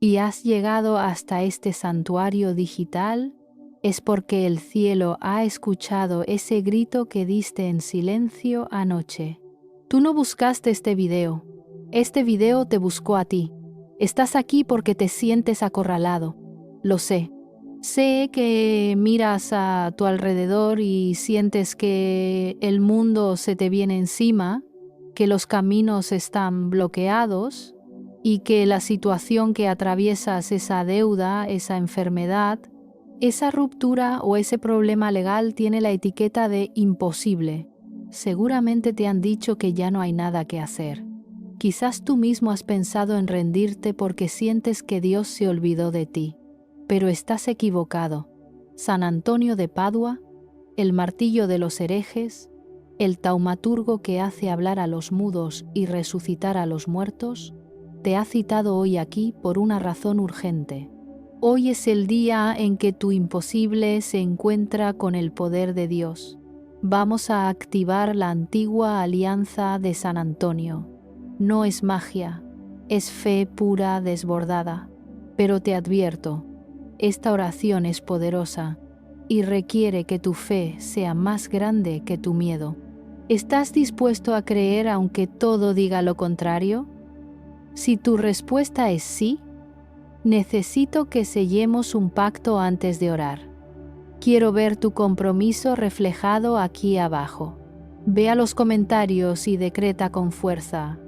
y has llegado hasta este santuario digital, es porque el cielo ha escuchado ese grito que diste en silencio anoche. Tú no buscaste este video te buscó a ti. Estás aquí porque te sientes acorralado. Lo sé. Sé que miras a tu alrededor y sientes que el mundo se te viene encima, que los caminos están bloqueados y que la situación que atraviesas, esa deuda, esa enfermedad, esa ruptura o ese problema legal tiene la etiqueta de imposible. Seguramente te han dicho que ya no hay nada que hacer. Quizás tú mismo has pensado en rendirte porque sientes que Dios se olvidó de ti. Pero estás equivocado. San Antonio de Padua, el martillo de los herejes, el taumaturgo que hace hablar a los mudos y resucitar a los muertos, te ha citado hoy aquí por una razón urgente. Hoy es el día en que tu imposible se encuentra con el poder de Dios. Vamos a activar la antigua alianza de San Antonio. No es magia, es fe pura desbordada. Pero te advierto, esta oración es poderosa y requiere que tu fe sea más grande que tu miedo. ¿Estás dispuesto a creer aunque todo diga lo contrario? Si tu respuesta es sí, necesito que sellemos un pacto antes de orar. Quiero ver tu compromiso reflejado aquí abajo. Ve a los comentarios y decreta con fuerza: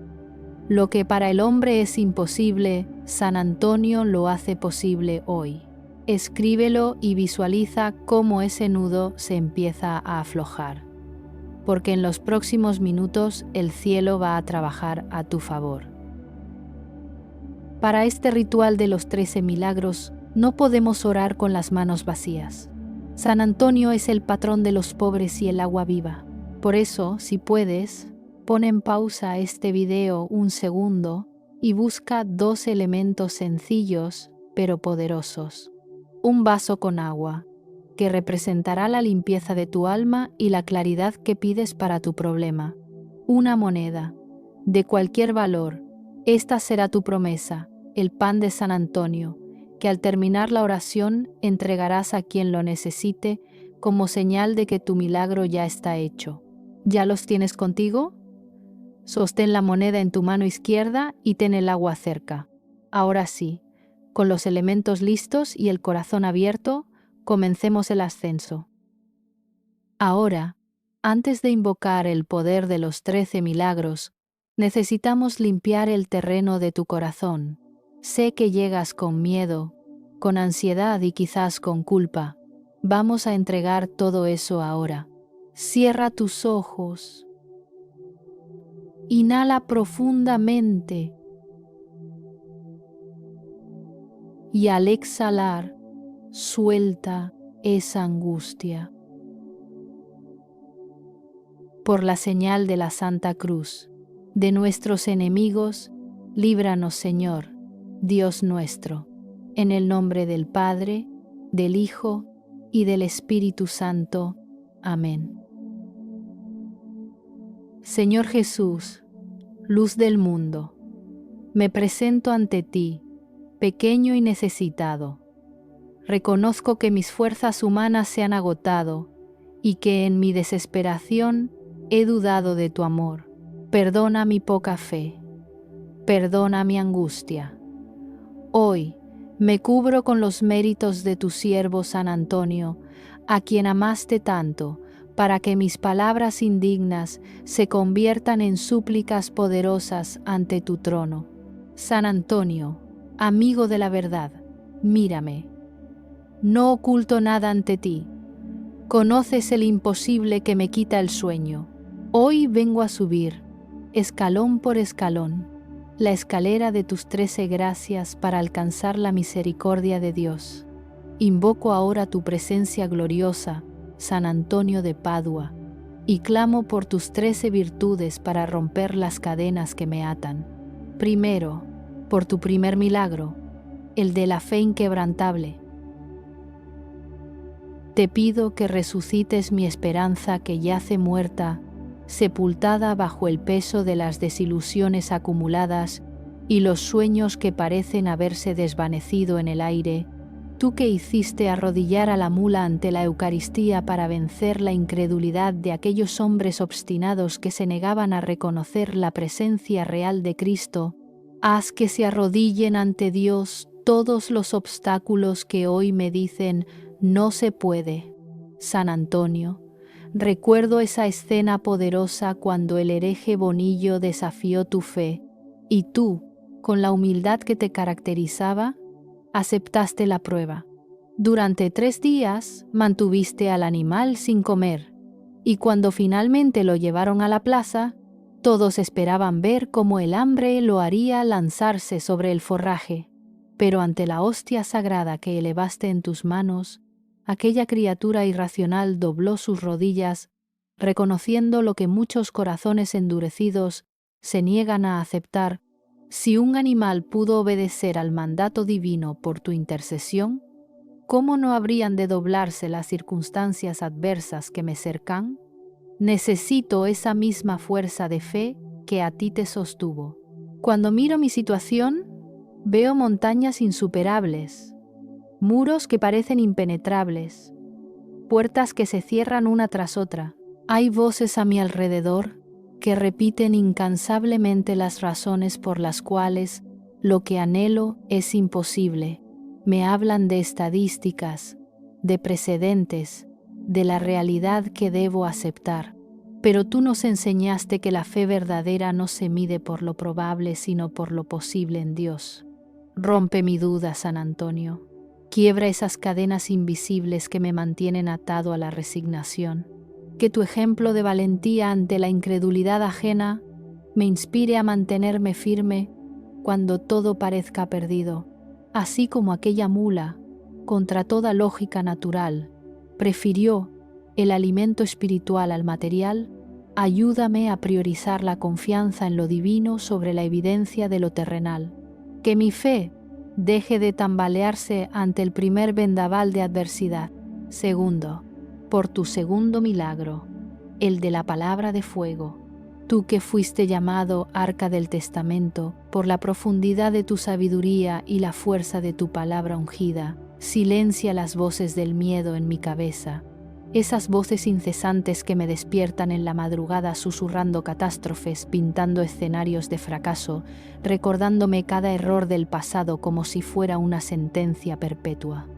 lo que para el hombre es imposible, San Antonio lo hace posible hoy. Escríbelo y visualiza cómo ese nudo se empieza a aflojar, porque en los próximos minutos el cielo va a trabajar a tu favor. Para este ritual de los 13 milagros, no podemos orar con las manos vacías. San Antonio es el patrón de los pobres y el agua viva. Por eso, si puedes, pon en pausa este video un segundo y busca 2 elementos sencillos pero poderosos. Un vaso con agua, que representará la limpieza de tu alma y la claridad que pides para tu problema. Una moneda, de cualquier valor. Esta será tu promesa, el pan de San Antonio, que al terminar la oración entregarás a quien lo necesite como señal de que tu milagro ya está hecho. ¿Ya los tienes contigo? Sostén la moneda en tu mano izquierda y ten el agua cerca. Ahora sí, con los elementos listos y el corazón abierto, comencemos el ascenso. Ahora, antes de invocar el poder de los 13 milagros, necesitamos limpiar el terreno de tu corazón. Sé que llegas con miedo, con ansiedad y quizás con culpa. Vamos a entregar todo eso ahora. Cierra tus ojos. Inhala profundamente y al exhalar, suelta esa angustia. Por la señal de la Santa Cruz, de nuestros enemigos, líbranos, Señor, Dios nuestro, en el nombre del Padre, del Hijo y del Espíritu Santo. Amén. Señor Jesús, luz del mundo, me presento ante ti, pequeño y necesitado. Reconozco que mis fuerzas humanas se han agotado y que en mi desesperación he dudado de tu amor. Perdona mi poca fe, perdona mi angustia. Hoy me cubro con los méritos de tu siervo San Antonio, a quien amaste tanto, para que mis palabras indignas se conviertan en súplicas poderosas ante tu trono. San Antonio, amigo de la verdad, mírame. No oculto nada ante ti. Conoces el imposible que me quita el sueño. Hoy vengo a subir, escalón por escalón, la escalera de tus 13 gracias para alcanzar la misericordia de Dios. Invoco ahora tu presencia gloriosa, San Antonio de Padua, y clamo por tus 13 virtudes para romper las cadenas que me atan. Primero, por tu primer milagro, el de la fe inquebrantable. Te pido que resucites mi esperanza que yace muerta, sepultada bajo el peso de las desilusiones acumuladas y los sueños que parecen haberse desvanecido en el aire, tú que hiciste arrodillar a la mula ante la Eucaristía para vencer la incredulidad de aquellos hombres obstinados que se negaban a reconocer la presencia real de Cristo, haz que se arrodillen ante Dios todos los obstáculos que hoy me dicen no se puede. San Antonio, recuerdo esa escena poderosa cuando el hereje Bonillo desafió tu fe, y tú, con la humildad que te caracterizaba, aceptaste la prueba. Durante 3 días mantuviste al animal sin comer, y cuando finalmente lo llevaron a la plaza, todos esperaban ver cómo el hambre lo haría lanzarse sobre el forraje. Pero ante la hostia sagrada que elevaste en tus manos, aquella criatura irracional dobló sus rodillas, reconociendo lo que muchos corazones endurecidos se niegan a aceptar. Si un animal pudo obedecer al mandato divino por tu intercesión, ¿cómo no habrían de doblarse las circunstancias adversas que me cercan? Necesito esa misma fuerza de fe que a ti te sostuvo. Cuando miro mi situación, veo montañas insuperables, muros que parecen impenetrables, puertas que se cierran una tras otra. Hay voces a mi alrededor que repiten incansablemente las razones por las cuales lo que anhelo es imposible. Me hablan de estadísticas, de precedentes, de la realidad que debo aceptar. Pero tú nos enseñaste que la fe verdadera no se mide por lo probable, sino por lo posible en Dios. Rompe mi duda, San Antonio. Quiebra esas cadenas invisibles que me mantienen atado a la resignación. Que tu ejemplo de valentía ante la incredulidad ajena me inspire a mantenerme firme cuando todo parezca perdido, así como aquella mula, contra toda lógica natural, prefirió el alimento espiritual al material. Ayúdame a priorizar la confianza en lo divino sobre la evidencia de lo terrenal. Que mi fe deje de tambalearse ante el primer vendaval de adversidad. Segundo, por tu segundo milagro, el de la palabra de fuego, tú que fuiste llamado Arca del Testamento por la profundidad de tu sabiduría y la fuerza de tu palabra ungida, silencia las voces del miedo en mi cabeza, esas voces incesantes que me despiertan en la madrugada susurrando catástrofes, pintando escenarios de fracaso, recordándome cada error del pasado como si fuera una sentencia perpetua.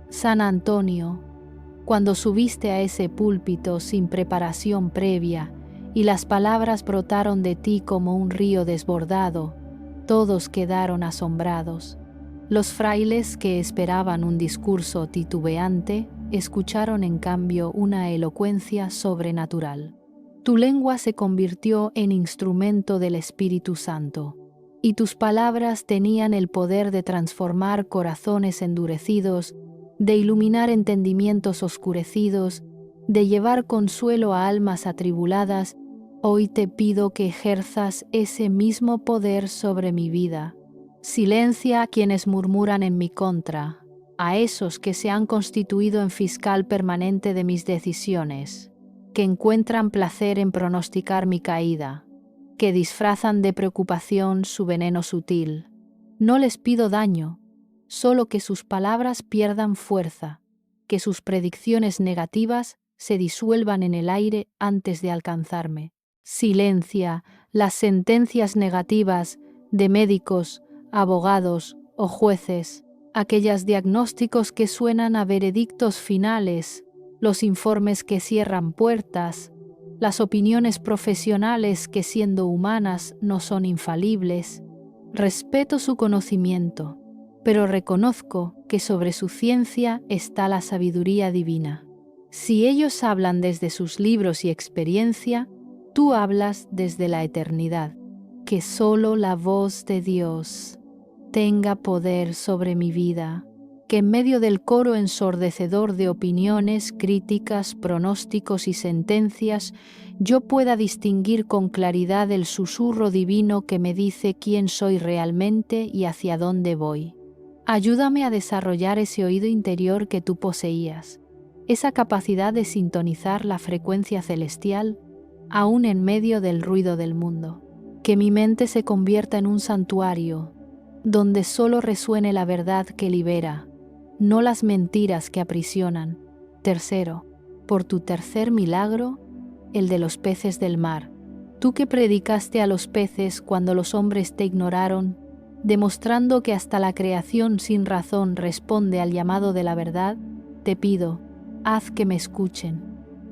San Antonio, cuando subiste a ese púlpito sin preparación previa y las palabras brotaron de ti como un río desbordado, todos quedaron asombrados. Los frailes que esperaban un discurso titubeante escucharon en cambio una elocuencia sobrenatural. Tu lengua se convirtió en instrumento del Espíritu Santo, y tus palabras tenían el poder de transformar corazones endurecidos, de iluminar entendimientos oscurecidos, de llevar consuelo a almas atribuladas. Hoy te pido que ejerzas ese mismo poder sobre mi vida. Silencia a quienes murmuran en mi contra, a esos que se han constituido en fiscal permanente de mis decisiones, que encuentran placer en pronosticar mi caída, que disfrazan de preocupación su veneno sutil. No les pido daño, solo que sus palabras pierdan fuerza, que sus predicciones negativas se disuelvan en el aire antes de alcanzarme. Silencia las sentencias negativas de médicos, abogados o jueces, aquellos diagnósticos que suenan a veredictos finales, los informes que cierran puertas, las opiniones profesionales que siendo humanas no son infalibles. Respeto su conocimiento, pero reconozco que sobre su ciencia está la sabiduría divina. Si ellos hablan desde sus libros y experiencia, tú hablas desde la eternidad. Que solo la voz de Dios tenga poder sobre mi vida, que en medio del coro ensordecedor de opiniones, críticas, pronósticos y sentencias, yo pueda distinguir con claridad el susurro divino que me dice quién soy realmente y hacia dónde voy. Ayúdame a desarrollar ese oído interior que tú poseías, esa capacidad de sintonizar la frecuencia celestial aún en medio del ruido del mundo. Que mi mente se convierta en un santuario, donde solo resuene la verdad que libera, no las mentiras que aprisionan. Tercero, por tu tercer milagro, el de los peces del mar. Tú que predicaste a los peces cuando los hombres te ignoraron, demostrando que hasta la creación sin razón responde al llamado de la verdad, te pido, haz que me escuchen.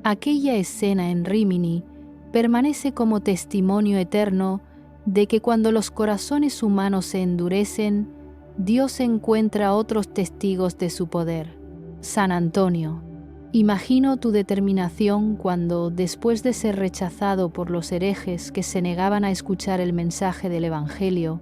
Aquella escena en Rímini permanece como testimonio eterno de que cuando los corazones humanos se endurecen, Dios encuentra otros testigos de su poder. San Antonio, imagino tu determinación cuando, después de ser rechazado por los herejes que se negaban a escuchar el mensaje del Evangelio,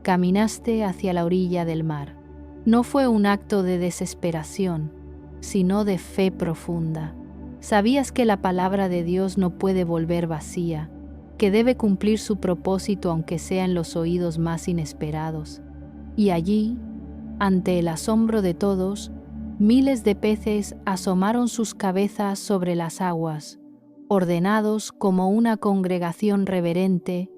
caminaste hacia la orilla del mar. No fue un acto de desesperación, sino de fe profunda. Sabías que la palabra de Dios no puede volver vacía, que debe cumplir su propósito aunque sea en los oídos más inesperados. Y allí, ante el asombro de todos, miles de peces asomaron sus cabezas sobre las aguas, ordenados como una congregación reverente,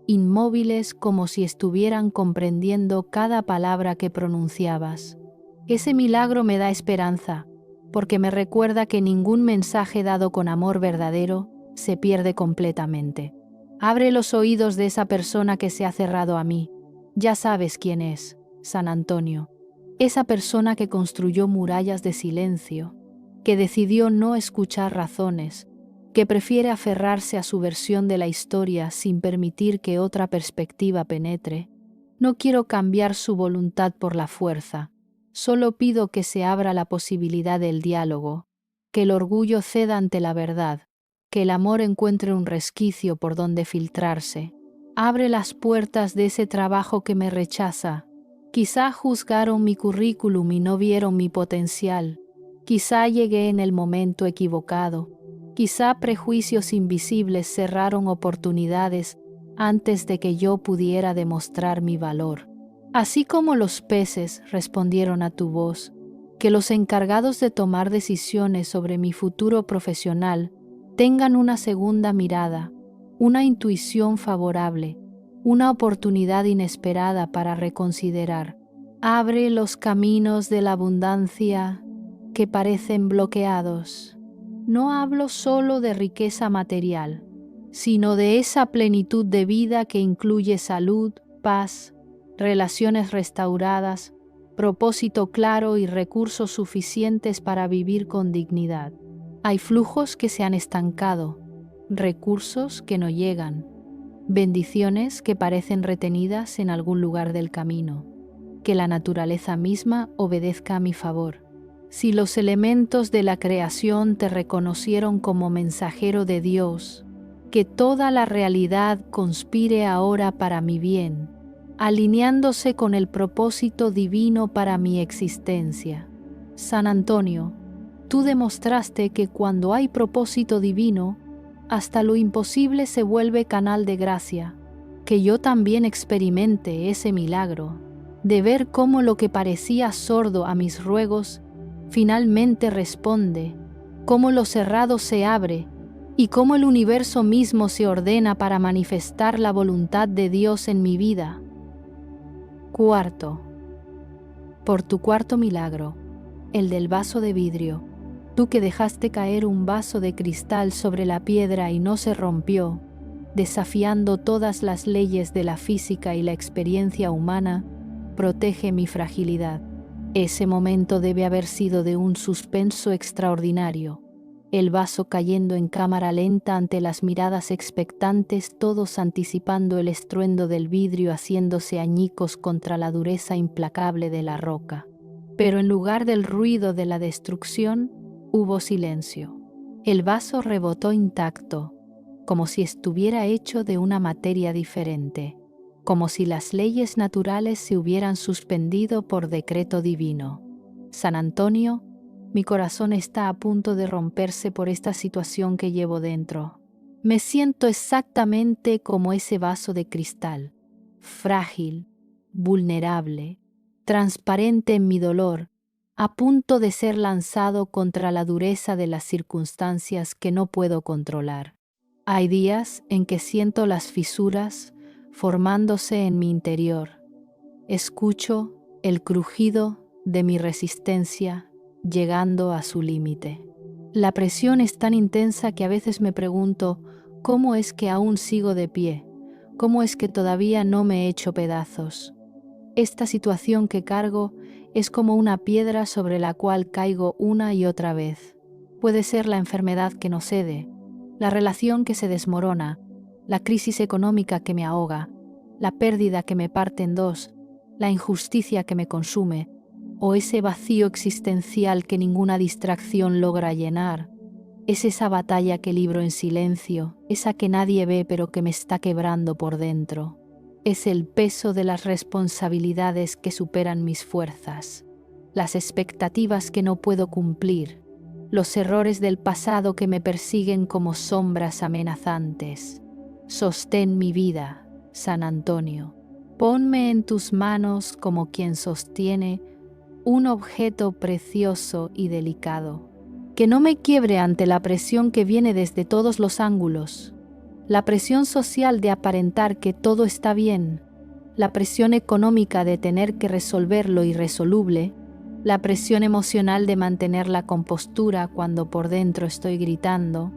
inmóviles como si estuvieran comprendiendo cada palabra que pronunciabas. Ese milagro me da esperanza, porque me recuerda que ningún mensaje dado con amor verdadero se pierde completamente. Abre los oídos de esa persona que se ha cerrado a mí. Ya sabes quién es, San Antonio. Esa persona que construyó murallas de silencio, que decidió no escuchar razones, que prefiere aferrarse a su versión de la historia sin permitir que otra perspectiva penetre. No quiero cambiar su voluntad por la fuerza. Solo pido que se abra la posibilidad del diálogo, que el orgullo ceda ante la verdad, que el amor encuentre un resquicio por donde filtrarse. Abre las puertas de ese trabajo que me rechaza. Quizá juzgaron mi currículum y no vieron mi potencial. Quizá llegué en el momento equivocado. Quizá prejuicios invisibles cerraron oportunidades antes de que yo pudiera demostrar mi valor. Así como los peces respondieron a tu voz, que los encargados de tomar decisiones sobre mi futuro profesional tengan una segunda mirada, una intuición favorable, una oportunidad inesperada para reconsiderar. Abre los caminos de la abundancia que parecen bloqueados. No hablo solo de riqueza material, sino de esa plenitud de vida que incluye salud, paz, relaciones restauradas, propósito claro y recursos suficientes para vivir con dignidad. Hay flujos que se han estancado, recursos que no llegan, bendiciones que parecen retenidas en algún lugar del camino. Que la naturaleza misma obedezca a mi favor. Si los elementos de la creación te reconocieron como mensajero de Dios, que toda la realidad conspire ahora para mi bien, alineándose con el propósito divino para mi existencia. San Antonio, tú demostraste que cuando hay propósito divino, hasta lo imposible se vuelve canal de gracia. Que yo también experimente ese milagro, de ver cómo lo que parecía sordo a mis ruegos, finalmente responde, cómo lo cerrado se abre y cómo el universo mismo se ordena para manifestar la voluntad de Dios en mi vida. Cuarto, por tu cuarto milagro, el del vaso de vidrio, tú que dejaste caer un vaso de cristal sobre la piedra y no se rompió, desafiando todas las leyes de la física y la experiencia humana, protege mi fragilidad. Ese momento debe haber sido de un suspenso extraordinario, el vaso cayendo en cámara lenta ante las miradas expectantes, todos anticipando el estruendo del vidrio haciéndose añicos contra la dureza implacable de la roca. Pero en lugar del ruido de la destrucción, hubo silencio. El vaso rebotó intacto, como si estuviera hecho de una materia diferente, como si las leyes naturales se hubieran suspendido por decreto divino. San Antonio, mi corazón está a punto de romperse por esta situación que llevo dentro. Me siento exactamente como ese vaso de cristal, frágil, vulnerable, transparente en mi dolor, a punto de ser lanzado contra la dureza de las circunstancias que no puedo controlar. Hay días en que siento las fisuras formándose en mi interior. Escucho el crujido de mi resistencia llegando a su límite. La presión es tan intensa que a veces me pregunto cómo es que aún sigo de pie, cómo es que todavía no me he hecho pedazos. Esta situación que cargo es como una piedra sobre la cual caigo una y otra vez. Puede ser la enfermedad que no cede, la relación que se desmorona, la crisis económica que me ahoga, la pérdida que me parte en dos, la injusticia que me consume, o ese vacío existencial que ninguna distracción logra llenar. Es esa batalla que libro en silencio, esa que nadie ve pero que me está quebrando por dentro. Es el peso de las responsabilidades que superan mis fuerzas, las expectativas que no puedo cumplir, los errores del pasado que me persiguen como sombras amenazantes. Sostén mi vida, San Antonio. Ponme en tus manos como quien sostiene un objeto precioso y delicado, que no me quiebre ante la presión que viene desde todos los ángulos, la presión social de aparentar que todo está bien, la presión económica de tener que resolver lo irresoluble, la presión emocional de mantener la compostura cuando por dentro estoy gritando,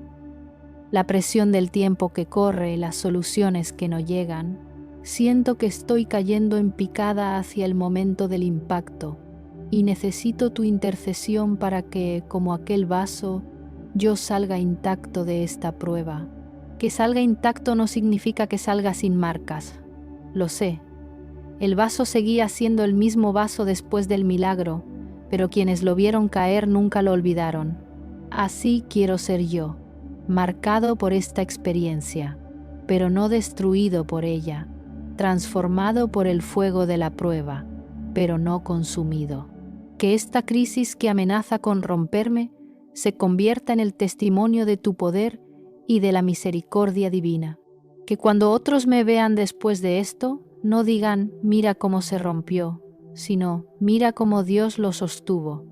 la presión del tiempo que corre y las soluciones que no llegan. Siento que estoy cayendo en picada hacia el momento del impacto y necesito tu intercesión para que, como aquel vaso, yo salga intacto de esta prueba. Que salga intacto no significa que salga sin marcas. Lo sé. El vaso seguía siendo el mismo vaso después del milagro, pero quienes lo vieron caer nunca lo olvidaron. Así quiero ser yo, marcado por esta experiencia, pero no destruido por ella, transformado por el fuego de la prueba, pero no consumido. Que esta crisis que amenaza con romperme se convierta en el testimonio de tu poder y de la misericordia divina. Que cuando otros me vean después de esto, no digan, mira cómo se rompió, sino, mira cómo Dios lo sostuvo.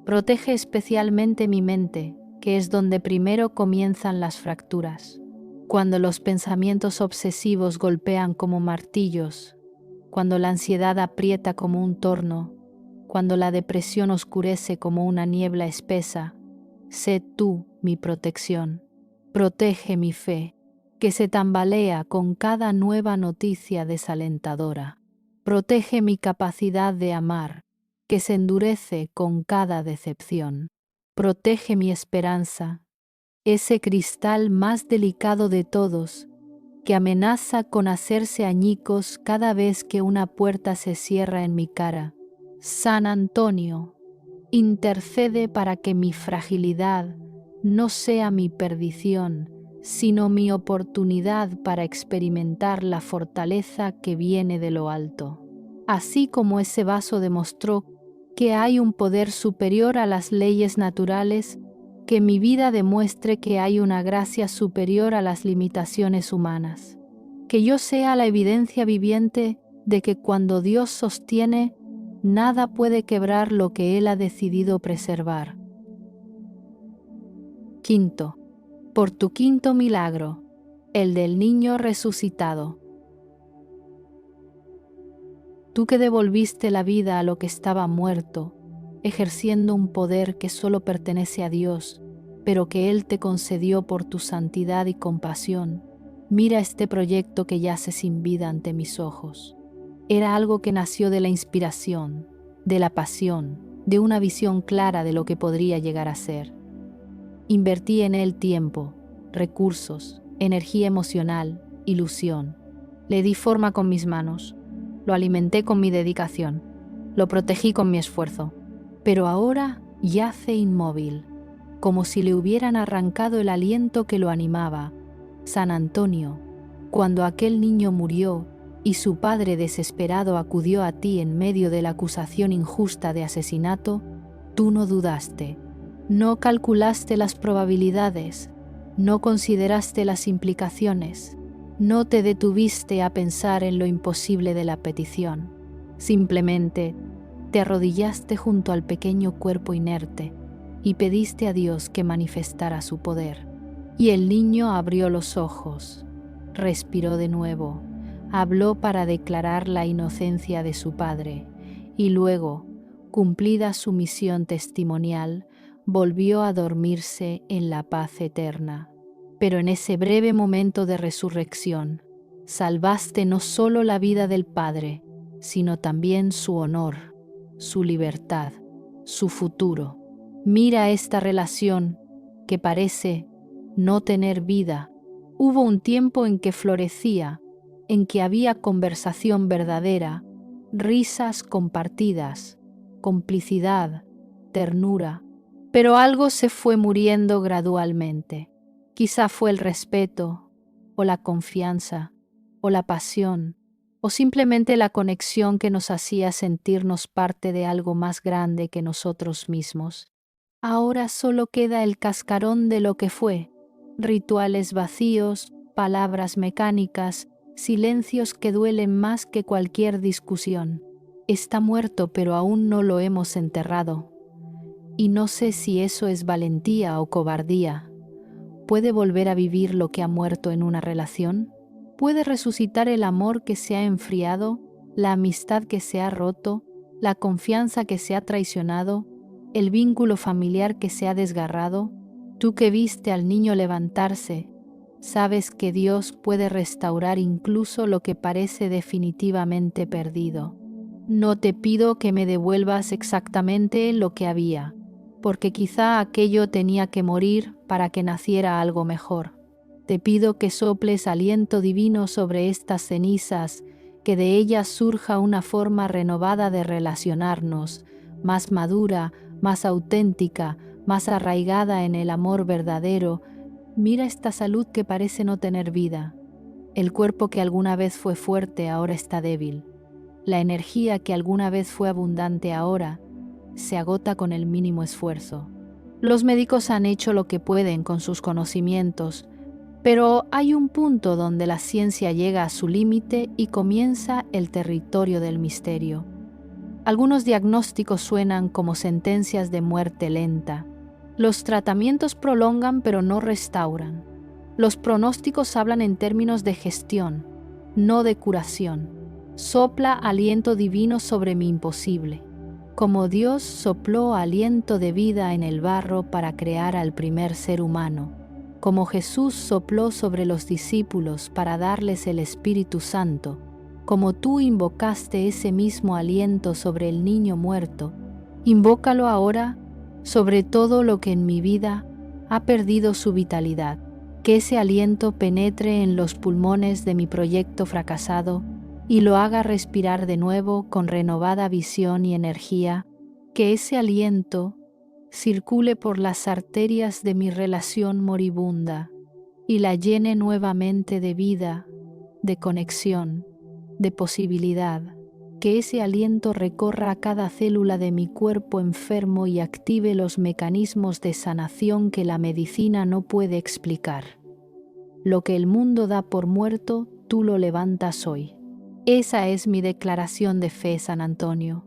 Protege especialmente mi mente, que es donde primero comienzan las fracturas. Cuando los pensamientos obsesivos golpean como martillos, cuando la ansiedad aprieta como un torno, cuando la depresión oscurece como una niebla espesa, sé tú mi protección. Protege mi fe, que se tambalea con cada nueva noticia desalentadora. Protege mi capacidad de amar, que se endurece con cada decepción. Protege mi esperanza, ese cristal más delicado de todos, que amenaza con hacerse añicos cada vez que una puerta se cierra en mi cara. San Antonio, intercede para que mi fragilidad no sea mi perdición, sino mi oportunidad para experimentar la fortaleza que viene de lo alto. Así como ese vaso demostró que hay un poder superior a las leyes naturales, que mi vida demuestre que hay una gracia superior a las limitaciones humanas. Que yo sea la evidencia viviente de que cuando Dios sostiene, nada puede quebrar lo que Él ha decidido preservar. Quinto, por tu quinto milagro, el del niño resucitado. Tú que devolviste la vida a lo que estaba muerto, ejerciendo un poder que solo pertenece a Dios, pero que Él te concedió por tu santidad y compasión, mira este proyecto que yace sin vida ante mis ojos. Era algo que nació de la inspiración, de la pasión, de una visión clara de lo que podría llegar a ser. Invertí en él tiempo, recursos, energía emocional, ilusión. Le di forma con mis manos, lo alimenté con mi dedicación, lo protegí con mi esfuerzo. Pero ahora yace inmóvil, como si le hubieran arrancado el aliento que lo animaba. San Antonio, cuando aquel niño murió y su padre desesperado acudió a ti en medio de la acusación injusta de asesinato, tú no dudaste, no calculaste las probabilidades, no consideraste las implicaciones, no te detuviste a pensar en lo imposible de la petición. Simplemente te arrodillaste junto al pequeño cuerpo inerte y pediste a Dios que manifestara su poder. Y el niño abrió los ojos, respiró de nuevo, habló para declarar la inocencia de su padre y luego, cumplida su misión testimonial, volvió a dormirse en la paz eterna. Pero en ese breve momento de resurrección, salvaste no solo la vida del Padre, sino también su honor, su libertad, su futuro. Mira esta relación que parece no tener vida. Hubo un tiempo en que florecía, en que había conversación verdadera, risas compartidas, complicidad, ternura, pero algo se fue muriendo gradualmente. Quizá fue el respeto, o la confianza, o la pasión, o simplemente la conexión que nos hacía sentirnos parte de algo más grande que nosotros mismos. Ahora solo queda el cascarón de lo que fue, rituales vacíos, palabras mecánicas, silencios que duelen más que cualquier discusión. Está muerto, pero aún no lo hemos enterrado. Y no sé si eso es valentía o cobardía. ¿Puede volver a vivir lo que ha muerto en una relación? ¿Puede resucitar el amor que se ha enfriado, la amistad que se ha roto, la confianza que se ha traicionado, el vínculo familiar que se ha desgarrado? Tú que viste al niño levantarse, sabes que Dios puede restaurar incluso lo que parece definitivamente perdido. No te pido que me devuelvas exactamente lo que había, porque quizá aquello tenía que morir para que naciera algo mejor. Te pido que soples aliento divino sobre estas cenizas, que de ellas surja una forma renovada de relacionarnos, más madura, más auténtica, más arraigada en el amor verdadero. Mira esta salud que parece no tener vida. El cuerpo que alguna vez fue fuerte ahora está débil. La energía que alguna vez fue abundante ahora se agota con el mínimo esfuerzo. Los médicos han hecho lo que pueden con sus conocimientos, pero hay un punto donde la ciencia llega a su límite y comienza el territorio del misterio. Algunos diagnósticos suenan como sentencias de muerte lenta. Los tratamientos prolongan pero no restauran. Los pronósticos hablan en términos de gestión, no de curación. Sopla aliento divino sobre mi imposible. Como Dios sopló aliento de vida en el barro para crear al primer ser humano, como Jesús sopló sobre los discípulos para darles el Espíritu Santo, como tú invocaste ese mismo aliento sobre el niño muerto, invócalo ahora sobre todo lo que en mi vida ha perdido su vitalidad, que ese aliento penetre en los pulmones de mi proyecto fracasado y lo haga respirar de nuevo con renovada visión y energía, que ese aliento circule por las arterias de mi relación moribunda y la llene nuevamente de vida, de conexión, de posibilidad, que ese aliento recorra cada célula de mi cuerpo enfermo y active los mecanismos de sanación que la medicina no puede explicar. Lo que el mundo da por muerto, tú lo levantas hoy. Esa es mi declaración de fe, San Antonio.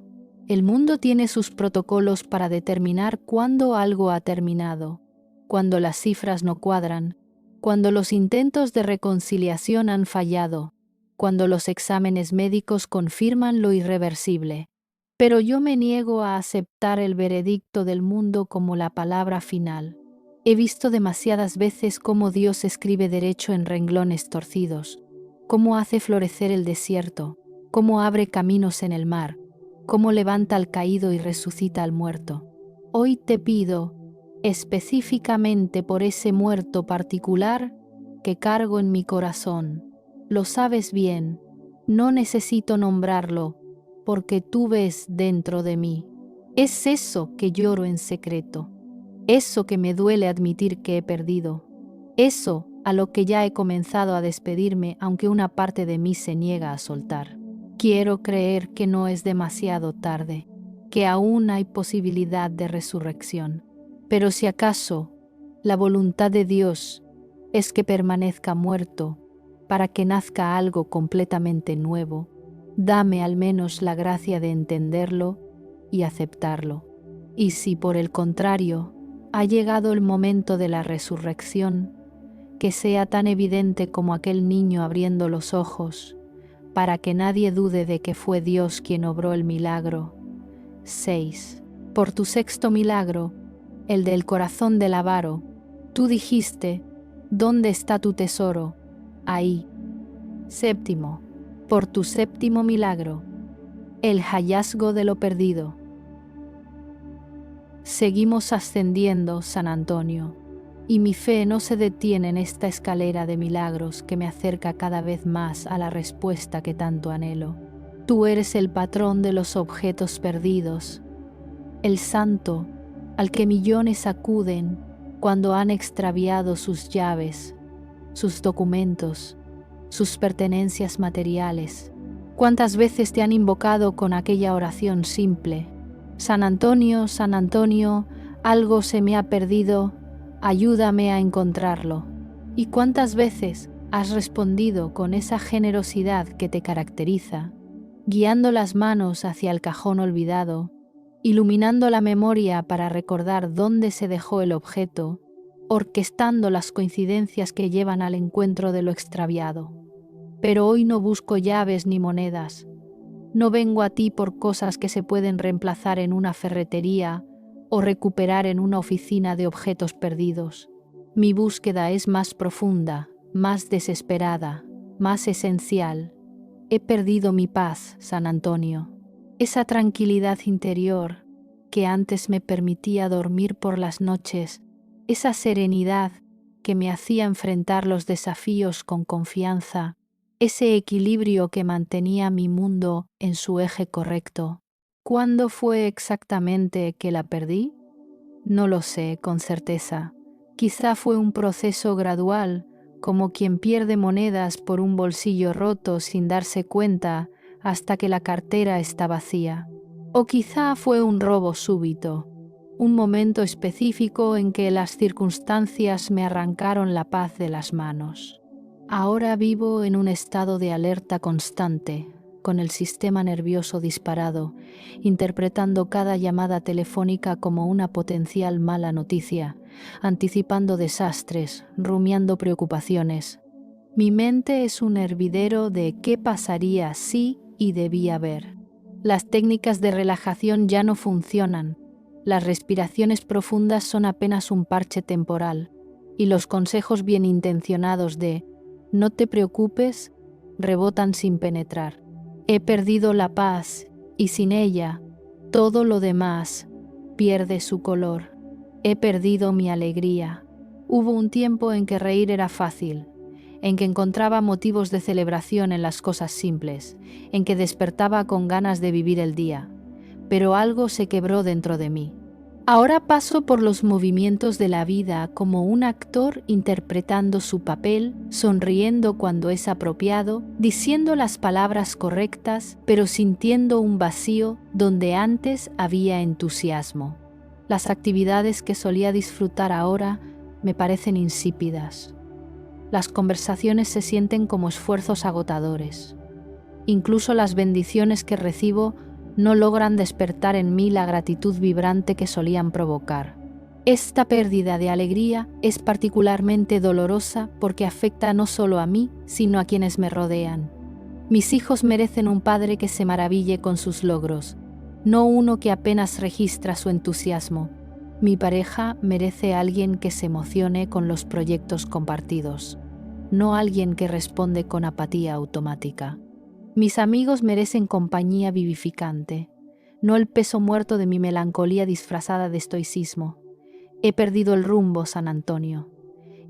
El mundo tiene sus protocolos para determinar cuándo algo ha terminado, cuando las cifras no cuadran, cuando los intentos de reconciliación han fallado, cuando los exámenes médicos confirman lo irreversible. Pero yo me niego a aceptar el veredicto del mundo como la palabra final. He visto demasiadas veces cómo Dios escribe derecho en renglones torcidos, cómo hace florecer el desierto, cómo abre caminos en el mar, cómo levanta al caído y resucita al muerto. Hoy te pido, específicamente por ese muerto particular que cargo en mi corazón. Lo sabes bien, no necesito nombrarlo, porque tú ves dentro de mí. Es eso que lloro en secreto, eso que me duele admitir que he perdido, eso a lo que ya he comenzado a despedirme, aunque una parte de mí se niega a soltar. Quiero creer que no es demasiado tarde, que aún hay posibilidad de resurrección. Pero si acaso la voluntad de Dios es que permanezca muerto para que nazca algo completamente nuevo, dame al menos la gracia de entenderlo y aceptarlo. Y si por el contrario ha llegado el momento de la resurrección, que sea tan evidente como aquel niño abriendo los ojos, para que nadie dude de que fue Dios quien obró el milagro. 6. Por tu sexto milagro, el del corazón del avaro, tú dijiste, ¿dónde está tu tesoro? Ahí. 7. Por tu séptimo milagro, el hallazgo de lo perdido. Seguimos ascendiendo, San Antonio, y mi fe no se detiene en esta escalera de milagros que me acerca cada vez más a la respuesta que tanto anhelo. Tú eres el patrón de los objetos perdidos, el santo al que millones acuden cuando han extraviado sus llaves, sus documentos, sus pertenencias materiales. ¿Cuántas veces te han invocado con aquella oración simple? San Antonio, algo se me ha perdido, ayúdame a encontrarlo. ¿Y cuántas veces has respondido con esa generosidad que te caracteriza, guiando las manos hacia el cajón olvidado, iluminando la memoria para recordar dónde se dejó el objeto, orquestando las coincidencias que llevan al encuentro de lo extraviado? Pero hoy no busco llaves ni monedas. No vengo a ti por cosas que se pueden reemplazar en una ferretería o recuperar en una oficina de objetos perdidos. Mi búsqueda es más profunda, más desesperada, más esencial. He perdido mi paz, San Antonio. Esa tranquilidad interior que antes me permitía dormir por las noches, esa serenidad que me hacía enfrentar los desafíos con confianza, ese equilibrio que mantenía mi mundo en su eje correcto. ¿Cuándo fue exactamente que la perdí? No lo sé con certeza. Quizá fue un proceso gradual, como quien pierde monedas por un bolsillo roto sin darse cuenta hasta que la cartera está vacía. O quizá fue un robo súbito, un momento específico en que las circunstancias me arrancaron la paz de las manos. Ahora vivo en un estado de alerta constante, con el sistema nervioso disparado, interpretando cada llamada telefónica como una potencial mala noticia, anticipando desastres, rumiando preocupaciones. Mi mente es un hervidero de qué pasaría si y debía haber. Las técnicas de relajación ya no funcionan, las respiraciones profundas son apenas un parche temporal, y los consejos bien intencionados de no te preocupes rebotan sin penetrar. He perdido la paz y sin ella todo lo demás pierde su color. He perdido mi alegría. Hubo un tiempo en que reír era fácil, en que encontraba motivos de celebración en las cosas simples, en que despertaba con ganas de vivir el día, pero algo se quebró dentro de mí. Ahora paso por los movimientos de la vida como un actor interpretando su papel, sonriendo cuando es apropiado, diciendo las palabras correctas, pero sintiendo un vacío donde antes había entusiasmo. Las actividades que solía disfrutar ahora me parecen insípidas. Las conversaciones se sienten como esfuerzos agotadores. Incluso las bendiciones que recibo no logran despertar en mí la gratitud vibrante que solían provocar. Esta pérdida de alegría es particularmente dolorosa porque afecta no solo a mí, sino a quienes me rodean. Mis hijos merecen un padre que se maraville con sus logros, no uno que apenas registra su entusiasmo. Mi pareja merece a alguien que se emocione con los proyectos compartidos, no alguien que responde con apatía automática. Mis amigos merecen compañía vivificante, no el peso muerto de mi melancolía disfrazada de estoicismo. He perdido el rumbo, San Antonio.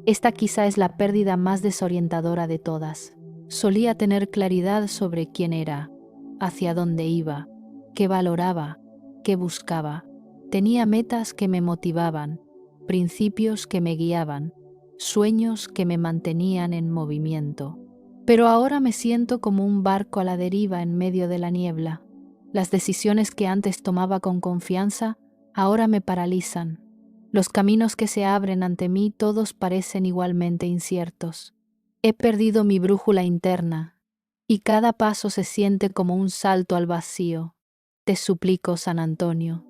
Esta quizá es la pérdida más desorientadora de todas. Solía tener claridad sobre quién era, hacia dónde iba, qué valoraba, qué buscaba. Tenía metas que me motivaban, principios que me guiaban, sueños que me mantenían en movimiento. Pero ahora me siento como un barco a la deriva en medio de la niebla. Las decisiones que antes tomaba con confianza ahora me paralizan. Los caminos que se abren ante mí todos parecen igualmente inciertos. He perdido mi brújula interna y cada paso se siente como un salto al vacío. Te suplico, San Antonio,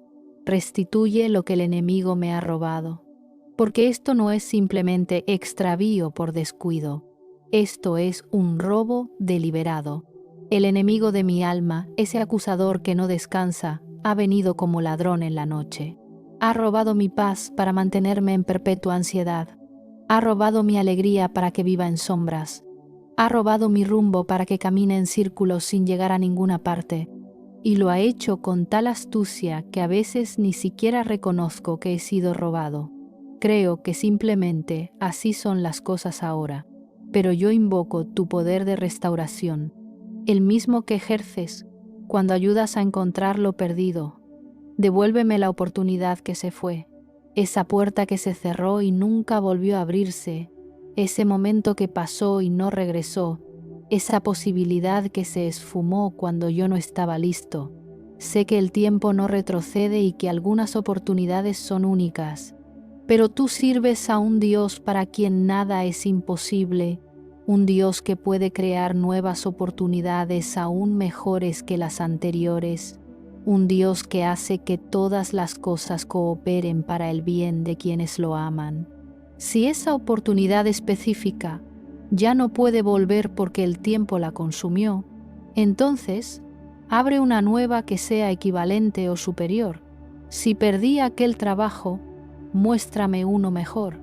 restituye lo que el enemigo me ha robado, porque esto no es simplemente extravío por descuido. Esto es un robo deliberado. El enemigo de mi alma, ese acusador que no descansa, ha venido como ladrón en la noche. Ha robado mi paz para mantenerme en perpetua ansiedad. Ha robado mi alegría para que viva en sombras. Ha robado mi rumbo para que camine en círculos sin llegar a ninguna parte. Y lo ha hecho con tal astucia que a veces ni siquiera reconozco que he sido robado. Creo que simplemente así son las cosas ahora. Pero yo invoco tu poder de restauración, el mismo que ejerces cuando ayudas a encontrar lo perdido. Devuélveme la oportunidad que se fue, esa puerta que se cerró y nunca volvió a abrirse, ese momento que pasó y no regresó, esa posibilidad que se esfumó cuando yo no estaba listo. Sé que el tiempo no retrocede y que algunas oportunidades son únicas, pero tú sirves a un Dios para quien nada es imposible, un Dios que puede crear nuevas oportunidades aún mejores que las anteriores, un Dios que hace que todas las cosas cooperen para el bien de quienes lo aman. Si esa oportunidad específica ya no puede volver porque el tiempo la consumió, entonces abre una nueva que sea equivalente o superior. Si perdí aquel trabajo, muéstrame uno mejor.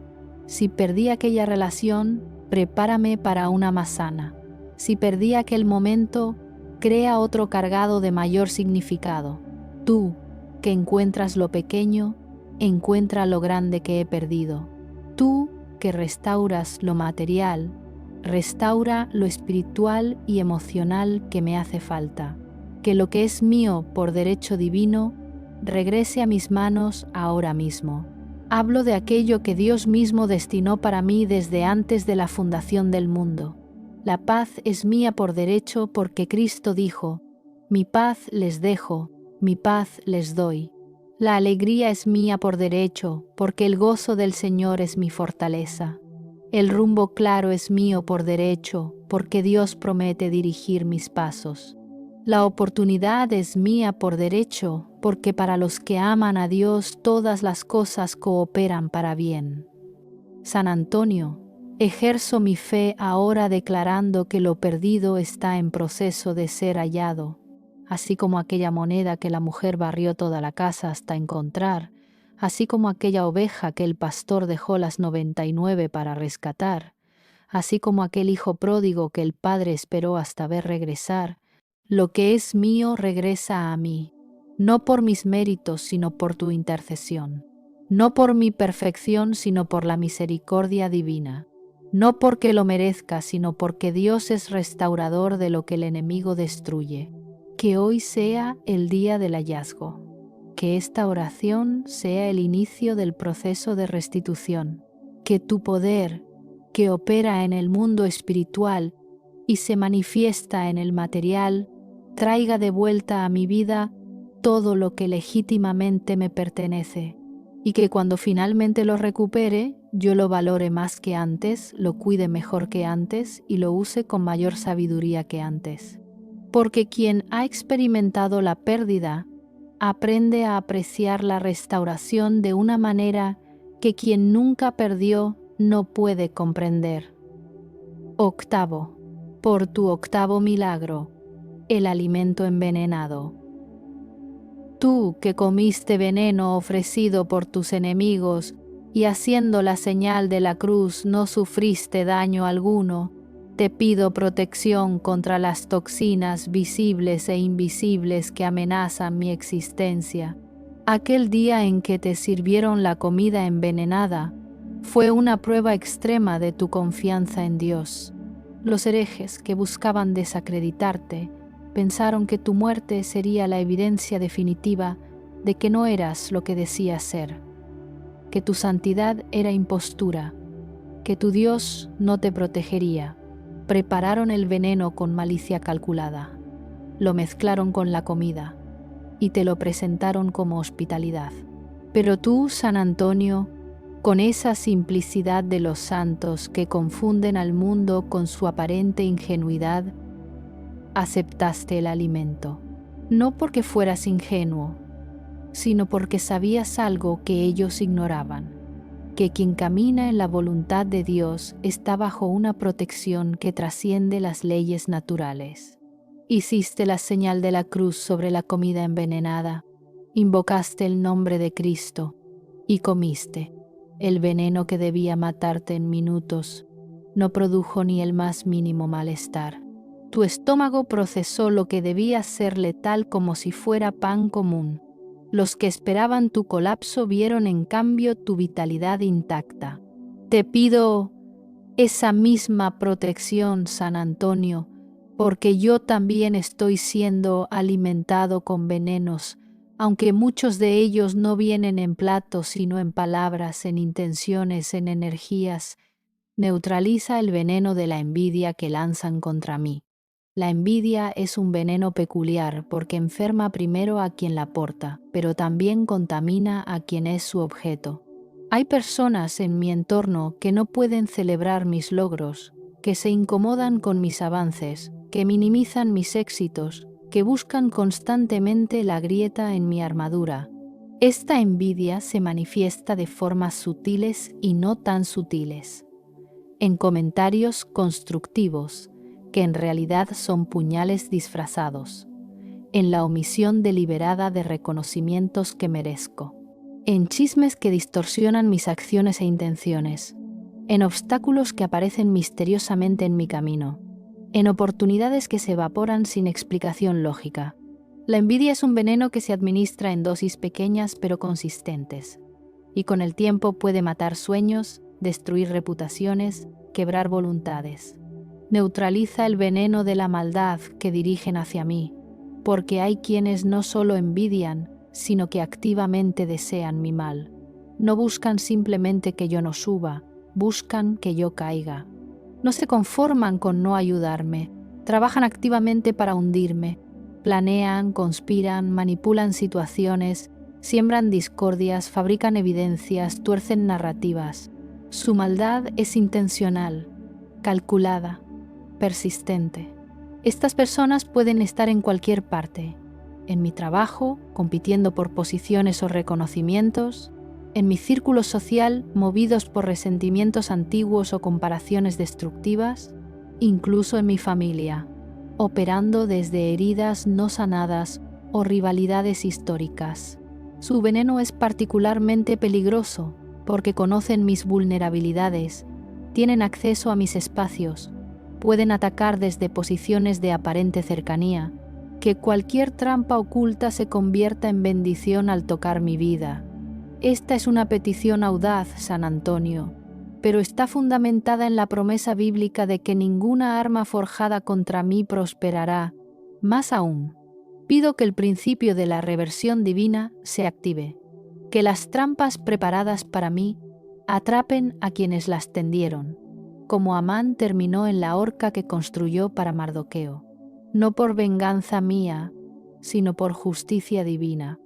Si perdí aquella relación, prepárame para una más sana. Si perdí aquel momento, crea otro cargado de mayor significado. Tú, que encuentras lo pequeño, encuentra lo grande que he perdido. Tú, que restauras lo material, restaura lo espiritual y emocional que me hace falta. Que lo que es mío por derecho divino regrese a mis manos ahora mismo. Hablo de aquello que Dios mismo destinó para mí desde antes de la fundación del mundo. La paz es mía por derecho porque Cristo dijo: mi paz les dejo, mi paz les doy. La alegría es mía por derecho porque el gozo del Señor es mi fortaleza. El rumbo claro es mío por derecho porque Dios promete dirigir mis pasos. La oportunidad es mía por derecho porque para los que aman a Dios todas las cosas cooperan para bien. San Antonio, ejerzo mi fe ahora declarando que lo perdido está en proceso de ser hallado, así como aquella moneda que la mujer barrió toda la casa hasta encontrar, así como aquella oveja que el pastor dejó las 99 para rescatar, así como aquel hijo pródigo que el padre esperó hasta ver regresar. Lo que es mío regresa a mí, no por mis méritos, sino por tu intercesión. No por mi perfección, sino por la misericordia divina. No porque lo merezca, sino porque Dios es restaurador de lo que el enemigo destruye. Que hoy sea el día del hallazgo. Que esta oración sea el inicio del proceso de restitución. Que tu poder, que opera en el mundo espiritual y se manifiesta en el material, traiga de vuelta a mi vida todo lo que legítimamente me pertenece, y que cuando finalmente lo recupere, yo lo valore más que antes, lo cuide mejor que antes y lo use con mayor sabiduría que antes. Porque quien ha experimentado la pérdida aprende a apreciar la restauración de una manera que quien nunca perdió no puede comprender. Octavo, por tu octavo milagro, el alimento envenenado. Tú que comiste veneno ofrecido por tus enemigos y haciendo la señal de la cruz no sufriste daño alguno, te pido protección contra las toxinas visibles e invisibles que amenazan mi existencia. Aquel día en que te sirvieron la comida envenenada fue una prueba extrema de tu confianza en Dios. Los herejes que buscaban desacreditarte pensaron que tu muerte sería la evidencia definitiva de que no eras lo que decías ser, que tu santidad era impostura, que tu Dios no te protegería. Prepararon el veneno con malicia calculada, lo mezclaron con la comida y te lo presentaron como hospitalidad. Pero tú, San Antonio, con esa simplicidad de los santos que confunden al mundo con su aparente ingenuidad, aceptaste el alimento, no porque fueras ingenuo, sino porque sabías algo que ellos ignoraban, que quien camina en la voluntad de Dios está bajo una protección que trasciende las leyes naturales. Hiciste la señal de la cruz sobre la comida envenenada, invocaste el nombre de Cristo y comiste. El veneno que debía matarte en minutos no produjo ni el más mínimo malestar. Tu estómago procesó lo que debía ser letal como si fuera pan común. Los que esperaban tu colapso vieron en cambio tu vitalidad intacta. Te pido esa misma protección, San Antonio, porque yo también estoy siendo alimentado con venenos, aunque muchos de ellos no vienen en platos, sino en palabras, en intenciones, en energías. Neutraliza el veneno de la envidia que lanzan contra mí. La envidia es un veneno peculiar porque enferma primero a quien la porta, pero también contamina a quien es su objeto. Hay personas en mi entorno que no pueden celebrar mis logros, que se incomodan con mis avances, que minimizan mis éxitos, que buscan constantemente la grieta en mi armadura. Esta envidia se manifiesta de formas sutiles y no tan sutiles, en comentarios constructivos, que en realidad son puñales disfrazados, en la omisión deliberada de reconocimientos que merezco, en chismes que distorsionan mis acciones e intenciones, en obstáculos que aparecen misteriosamente en mi camino, en oportunidades que se evaporan sin explicación lógica. La envidia es un veneno que se administra en dosis pequeñas pero consistentes, y con el tiempo puede matar sueños, destruir reputaciones, quebrar voluntades. Neutraliza el veneno de la maldad que dirigen hacia mí, porque hay quienes no solo envidian, sino que activamente desean mi mal. No buscan simplemente que yo no suba, buscan que yo caiga. No se conforman con no ayudarme, trabajan activamente para hundirme, planean, conspiran, manipulan situaciones, siembran discordias, fabrican evidencias, tuercen narrativas. Su maldad es intencional, calculada, persistente. Estas personas pueden estar en cualquier parte, en mi trabajo, compitiendo por posiciones o reconocimientos, en mi círculo social, movidos por resentimientos antiguos o comparaciones destructivas, incluso en mi familia, operando desde heridas no sanadas o rivalidades históricas. Su veneno es particularmente peligroso porque conocen mis vulnerabilidades, tienen acceso a mis espacios, pueden atacar desde posiciones de aparente cercanía, que cualquier trampa oculta se convierta en bendición al tocar mi vida. Esta es una petición audaz, San Antonio, pero está fundamentada en la promesa bíblica de que ninguna arma forjada contra mí prosperará. Más aún, pido que el principio de la reversión divina se active, que las trampas preparadas para mí atrapen a quienes las tendieron, como Amán terminó en la horca que construyó para Mardoqueo, no por venganza mía, sino por justicia divina.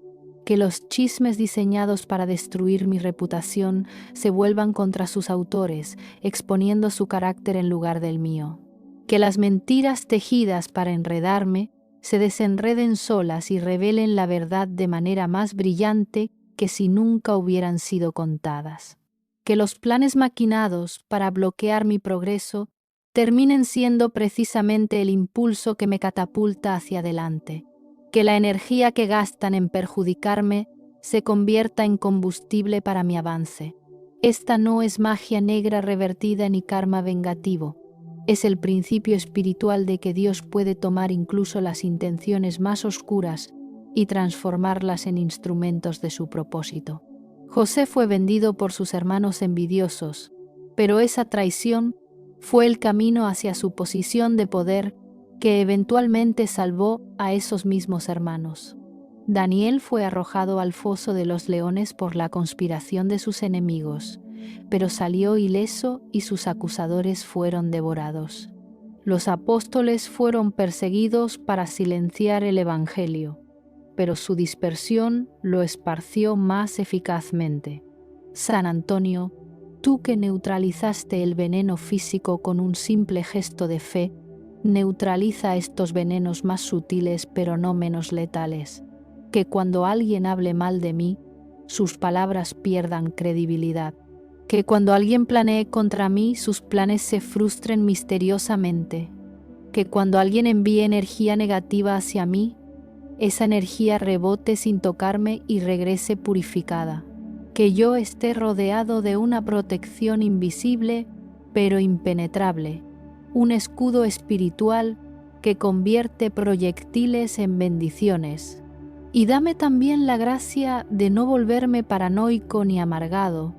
Que los chismes diseñados para destruir mi reputación se vuelvan contra sus autores, exponiendo su carácter en lugar del mío. Que las mentiras tejidas para enredarme se desenreden solas y revelen la verdad de manera más brillante que si nunca hubieran sido contadas. Que los planes maquinados para bloquear mi progreso terminen siendo precisamente el impulso que me catapulta hacia adelante. Que la energía que gastan en perjudicarme se convierta en combustible para mi avance. Esta no es magia negra revertida ni karma vengativo. Es el principio espiritual de que Dios puede tomar incluso las intenciones más oscuras y transformarlas en instrumentos de su propósito. José fue vendido por sus hermanos envidiosos, pero esa traición fue el camino hacia su posición de poder que eventualmente salvó a esos mismos hermanos. Daniel fue arrojado al foso de los leones por la conspiración de sus enemigos, pero salió ileso y sus acusadores fueron devorados. Los apóstoles fueron perseguidos para silenciar el Evangelio, pero su dispersión lo esparció más eficazmente. San Antonio, tú que neutralizaste el veneno físico con un simple gesto de fe, neutraliza estos venenos más sutiles pero no menos letales. Que cuando alguien hable mal de mí, sus palabras pierdan credibilidad. Que cuando alguien planee contra mí, sus planes se frustren misteriosamente. que cuando alguien envíe energía negativa hacia mí, esa energía rebote sin tocarme y regrese purificada. Que yo esté rodeado de una protección invisible pero impenetrable, un escudo espiritual que convierte proyectiles en bendiciones. Y dame también la gracia de no volverme paranoico ni amargado,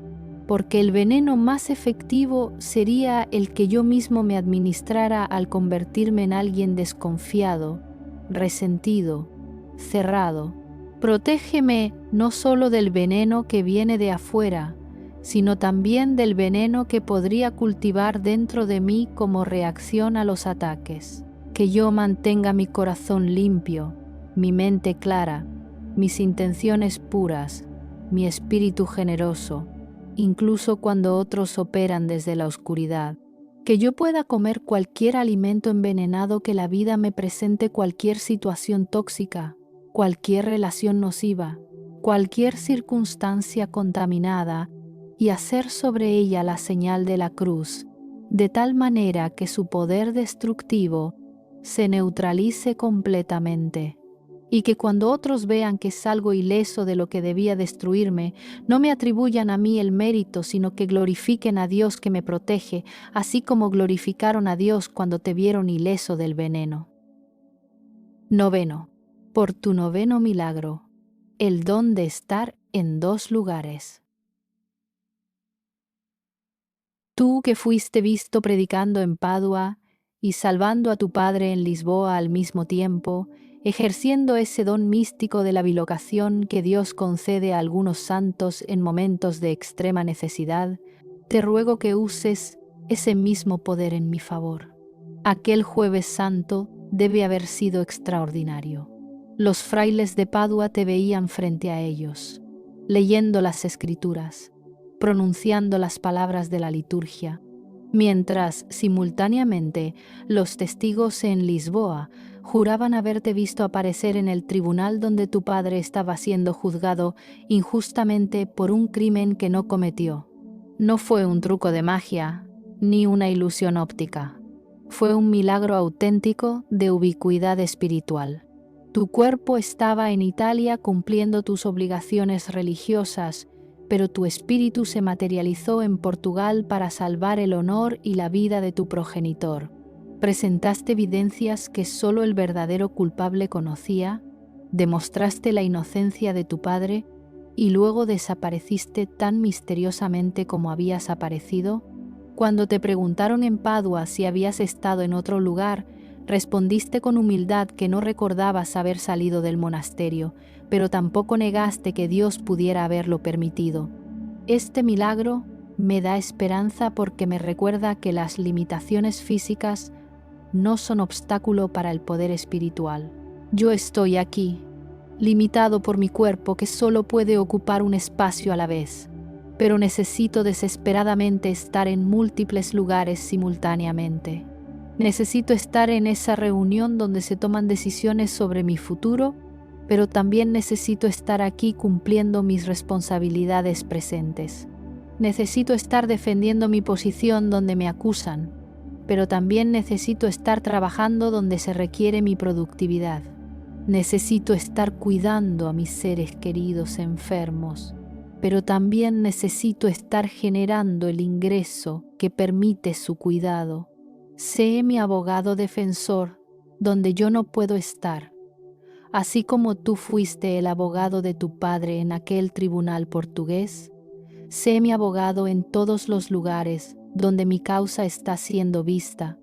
porque el veneno más efectivo sería el que yo mismo me administrara al convertirme en alguien desconfiado, resentido, cerrado. Protégeme no solo del veneno que viene de afuera, sino también del veneno que podría cultivar dentro de mí como reacción a los ataques. Que yo mantenga mi corazón limpio, mi mente clara, mis intenciones puras, mi espíritu generoso, incluso cuando otros operan desde la oscuridad. Que yo pueda comer cualquier alimento envenenado, que la vida me presente cualquier situación tóxica, cualquier relación nociva, cualquier circunstancia contaminada, y hacer sobre ella la señal de la cruz, de tal manera que su poder destructivo se neutralice completamente, y que cuando otros vean que salgo ileso de lo que debía destruirme, no me atribuyan a mí el mérito, sino que glorifiquen a Dios que me protege, así como glorificaron a Dios cuando te vieron ileso del veneno. 9. Por tu 9º milagro, el don de estar en 2 lugares. Tú que fuiste visto predicando en Padua y salvando a tu padre en Lisboa al mismo tiempo, ejerciendo ese don místico de la bilocación que Dios concede a algunos santos en momentos de extrema necesidad, te ruego que uses ese mismo poder en mi favor. Aquel Jueves Santo debe haber sido extraordinario. Los frailes de Padua te veían frente a ellos, leyendo las Escrituras, pronunciando las palabras de la liturgia, mientras simultáneamente los testigos en Lisboa juraban haberte visto aparecer en el tribunal donde tu padre estaba siendo juzgado injustamente por un crimen que no cometió. No fue un truco de magia ni una ilusión óptica. Fue un milagro auténtico de ubicuidad espiritual. Tu cuerpo estaba en Italia cumpliendo tus obligaciones religiosas, pero tu espíritu se materializó en Portugal para salvar el honor y la vida de tu progenitor. Presentaste evidencias que solo el verdadero culpable conocía, demostraste la inocencia de tu padre y luego desapareciste tan misteriosamente como habías aparecido. Cuando te preguntaron en Padua si habías estado en otro lugar, respondiste con humildad que no recordabas haber salido del monasterio, pero tampoco negaste que Dios pudiera haberlo permitido. Este milagro me da esperanza porque me recuerda que las limitaciones físicas no son obstáculo para el poder espiritual. Yo estoy aquí, limitado por mi cuerpo que solo puede ocupar un espacio a la vez, pero necesito desesperadamente estar en múltiples lugares simultáneamente. Necesito estar en esa reunión donde se toman decisiones sobre mi futuro, pero también necesito estar aquí cumpliendo mis responsabilidades presentes. Necesito estar defendiendo mi posición donde me acusan, pero también necesito estar trabajando donde se requiere mi productividad. Necesito estar cuidando a mis seres queridos enfermos, pero también necesito estar generando el ingreso que permite su cuidado. Sé mi abogado defensor donde yo no puedo estar, así como tú fuiste el abogado de tu padre en aquel tribunal portugués. Sé mi abogado en todos los lugares donde mi causa está siendo vista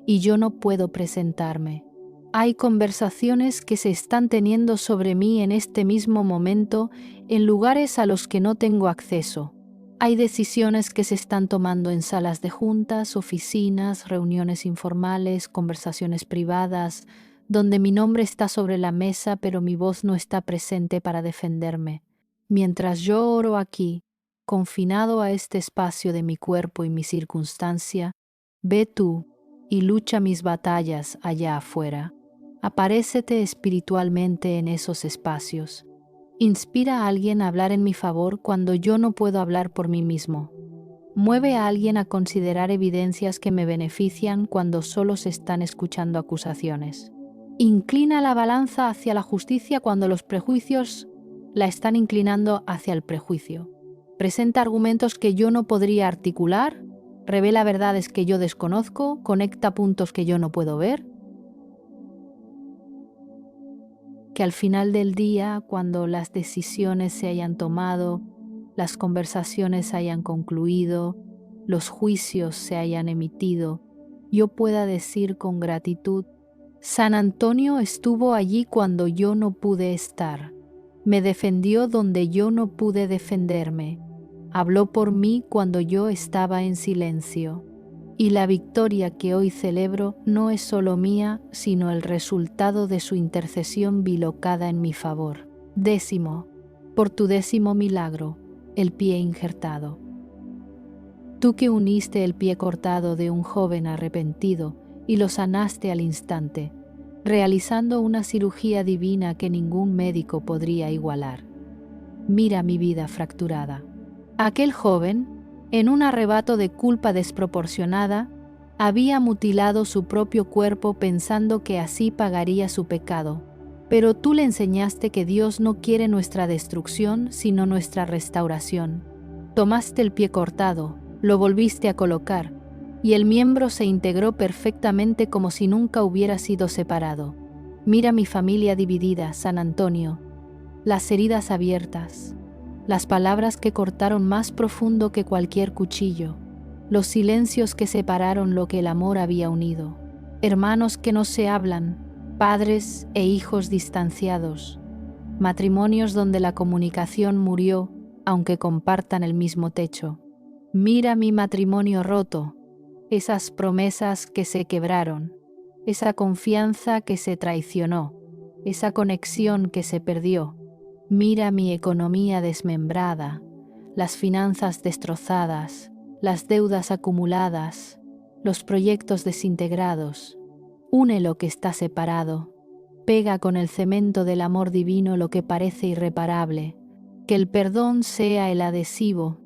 y yo no puedo presentarme. Hay conversaciones que se están teniendo sobre mí en este mismo momento en lugares a los que no tengo acceso. Hay decisiones que se están tomando en salas de juntas, oficinas, reuniones informales, conversaciones privadas, donde mi nombre está sobre la mesa pero mi voz no está presente para defenderme. Mientras yo oro aquí, confinado a este espacio de mi cuerpo y mi circunstancia, ve tú y lucha mis batallas allá afuera. Aparécete espiritualmente en esos espacios. Inspira a alguien a hablar en mi favor cuando yo no puedo hablar por mí mismo. Mueve a alguien a considerar evidencias que me benefician cuando solo se están escuchando acusaciones. Inclina la balanza hacia la justicia cuando los prejuicios la están inclinando hacia el prejuicio. Presenta argumentos que yo no podría articular, revela verdades que yo desconozco, conecta puntos que yo no puedo ver. Que al final del día, cuando las decisiones se hayan tomado, las conversaciones hayan concluido, los juicios se hayan emitido, yo pueda decir con gratitud: San Antonio estuvo allí cuando yo no pude estar, me defendió donde yo no pude defenderme, habló por mí cuando yo estaba en silencio. Y la victoria que hoy celebro no es solo mía, sino el resultado de su intercesión bilocada en mi favor. 10. Por tu 10º milagro, el pie injertado. Tú que uniste el pie cortado de un joven arrepentido y lo sanaste al instante, realizando una cirugía divina que ningún médico podría igualar. Mira mi vida fracturada. Aquel joven, en un arrebato de culpa desproporcionada, había mutilado su propio cuerpo pensando que así pagaría su pecado. Pero tú le enseñaste que Dios no quiere nuestra destrucción, sino nuestra restauración. Tomaste el pie cortado, lo volviste a colocar, y el miembro se integró perfectamente como si nunca hubiera sido separado. Mira mi familia dividida, San Antonio, las heridas abiertas, las palabras que cortaron más profundo que cualquier cuchillo, los silencios que separaron lo que el amor había unido, hermanos que no se hablan, padres e hijos distanciados, matrimonios donde la comunicación murió aunque compartan el mismo techo. Mira mi matrimonio roto, esas promesas que se quebraron, esa confianza que se traicionó, esa conexión que se perdió. Mira mi economía desmembrada, las finanzas destrozadas, las deudas acumuladas, los proyectos desintegrados. Une lo que está separado, pega con el cemento del amor divino lo que parece irreparable, que el perdón sea el adhesivo,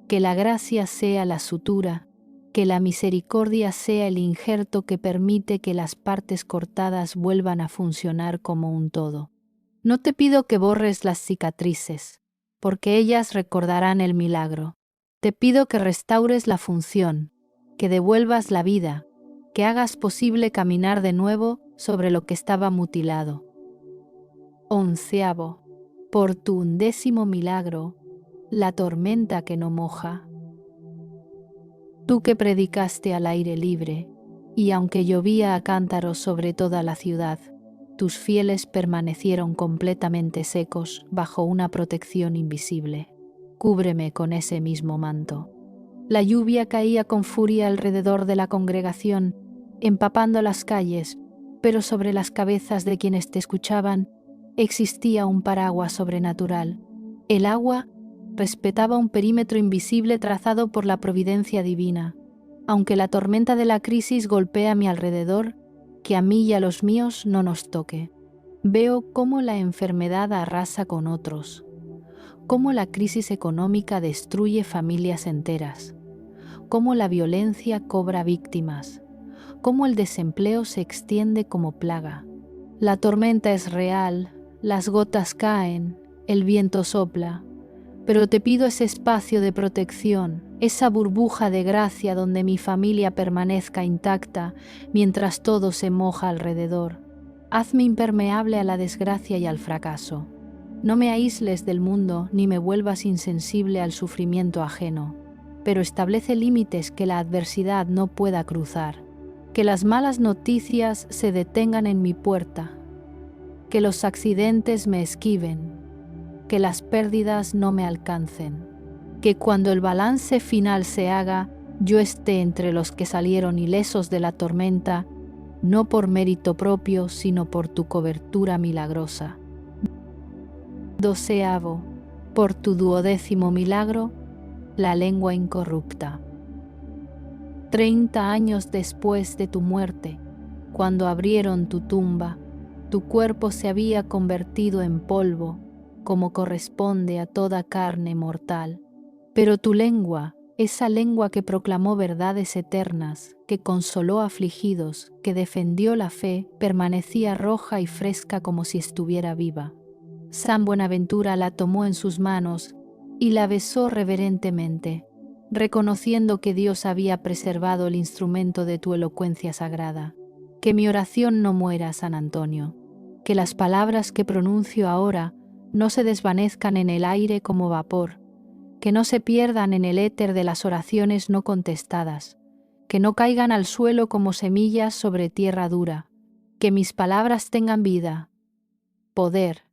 que la gracia sea la sutura, que la misericordia sea el injerto que permite que las partes cortadas vuelvan a funcionar como un todo. No te pido que borres las cicatrices, porque ellas recordarán el milagro. Te pido que restaures la función, que devuelvas la vida, que hagas posible caminar de nuevo sobre lo que estaba mutilado. 11. Por tu 11º milagro, la tormenta que no moja. Tú que predicaste al aire libre, y aunque llovía a cántaros sobre toda la ciudad, tus fieles permanecieron completamente secos bajo una protección invisible. Cúbreme con ese mismo manto. La lluvia caía con furia alrededor de la congregación, empapando las calles, pero sobre las cabezas de quienes te escuchaban existía un paraguas sobrenatural. El agua respetaba un perímetro invisible trazado por la providencia divina. Aunque la tormenta de la crisis golpea a mi alrededor, que a mí y a los míos no nos toque. Veo cómo la enfermedad arrasa con otros, cómo la crisis económica destruye familias enteras, cómo la violencia cobra víctimas, cómo el desempleo se extiende como plaga. La tormenta es real, las gotas caen, el viento sopla, pero te pido ese espacio de protección, esa burbuja de gracia donde mi familia permanezca intacta mientras todo se moja alrededor. Hazme impermeable a la desgracia y al fracaso. No me aísles del mundo ni me vuelvas insensible al sufrimiento ajeno, pero establece límites que la adversidad no pueda cruzar. Que las malas noticias se detengan en mi puerta, que los accidentes me esquiven, que las pérdidas no me alcancen, que cuando el balance final se haga, yo esté entre los que salieron ilesos de la tormenta, no por mérito propio, sino por tu cobertura milagrosa. 12. Por tu 12º milagro, la lengua incorrupta. 30 años después de tu muerte, cuando abrieron tu tumba, tu cuerpo se había convertido en polvo, como corresponde a toda carne mortal. Pero tu lengua, esa lengua que proclamó verdades eternas, que consoló afligidos, que defendió la fe, permanecía roja y fresca como si estuviera viva. San Buenaventura la tomó en sus manos y la besó reverentemente, reconociendo que Dios había preservado el instrumento de tu elocuencia sagrada. Que mi oración no muera, San Antonio, que las palabras que pronuncio ahora no se desvanezcan en el aire como vapor, que no se pierdan en el éter de las oraciones no contestadas, que no caigan al suelo como semillas sobre tierra dura, que mis palabras tengan vida, poder,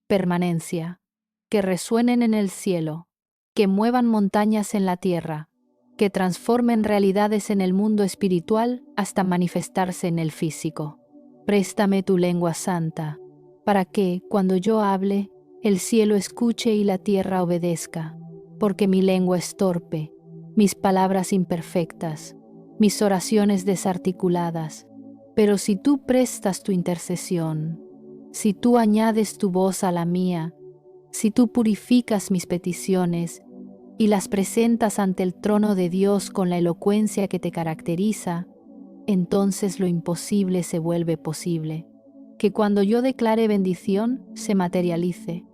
permanencia, que resuenen en el cielo, que muevan montañas en la tierra, que transformen realidades en el mundo espiritual hasta manifestarse en el físico. Préstame tu lengua santa, para que, cuando yo hable, el cielo escuche y la tierra obedezca, porque mi lengua es torpe, mis palabras imperfectas, mis oraciones desarticuladas. Pero si tú prestas tu intercesión, si tú añades tu voz a la mía, si tú purificas mis peticiones y las presentas ante el trono de Dios con la elocuencia que te caracteriza, entonces lo imposible se vuelve posible. Que cuando yo declare bendición, se materialice.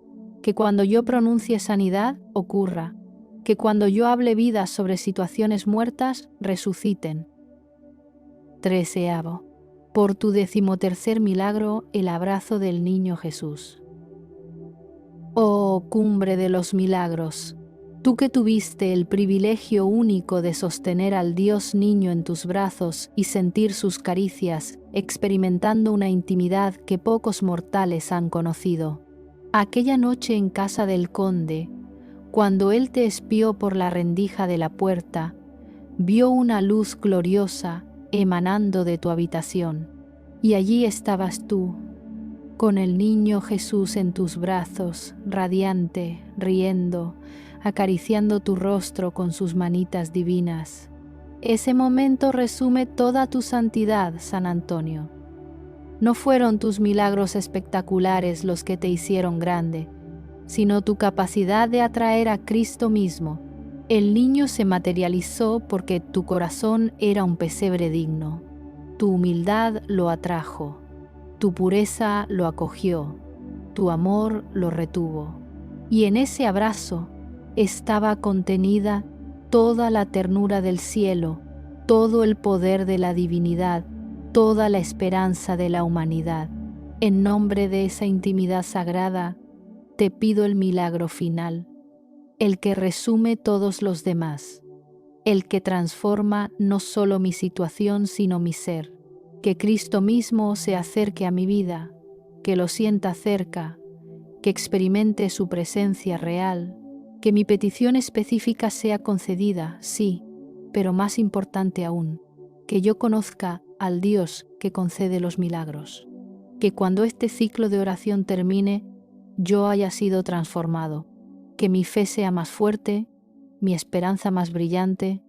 Que cuando yo pronuncie sanidad, ocurra. Que cuando yo hable vida sobre situaciones muertas, resuciten. 13. Por tu 13º milagro, el abrazo del niño Jesús. Oh cumbre de los milagros, tú que tuviste el privilegio único de sostener al Dios niño en tus brazos y sentir sus caricias, experimentando una intimidad que pocos mortales han conocido. Aquella noche en casa del conde, cuando él te espió por la rendija de la puerta, vio una luz gloriosa emanando de tu habitación, y allí estabas tú, con el niño Jesús en tus brazos, radiante, riendo, acariciando tu rostro con sus manitas divinas. Ese momento resume toda tu santidad, San Antonio. No fueron tus milagros espectaculares los que te hicieron grande, sino tu capacidad de atraer a Cristo mismo. El niño se materializó porque tu corazón era un pesebre digno. Tu humildad lo atrajo, tu pureza lo acogió, tu amor lo retuvo. Y en ese abrazo estaba contenida toda la ternura del cielo, todo el poder de la divinidad, toda la esperanza de la humanidad. En nombre de esa intimidad sagrada, te pido el milagro final, el que resume todos los demás, el que transforma no solo mi situación sino mi ser. Que Cristo mismo se acerque a mi vida, que lo sienta cerca, que experimente su presencia real, que mi petición específica sea concedida, sí, pero más importante aún, que yo conozca al Dios que concede los milagros. Que cuando este ciclo de oración termine, yo haya sido transformado, que mi fe sea más fuerte, mi esperanza más brillante,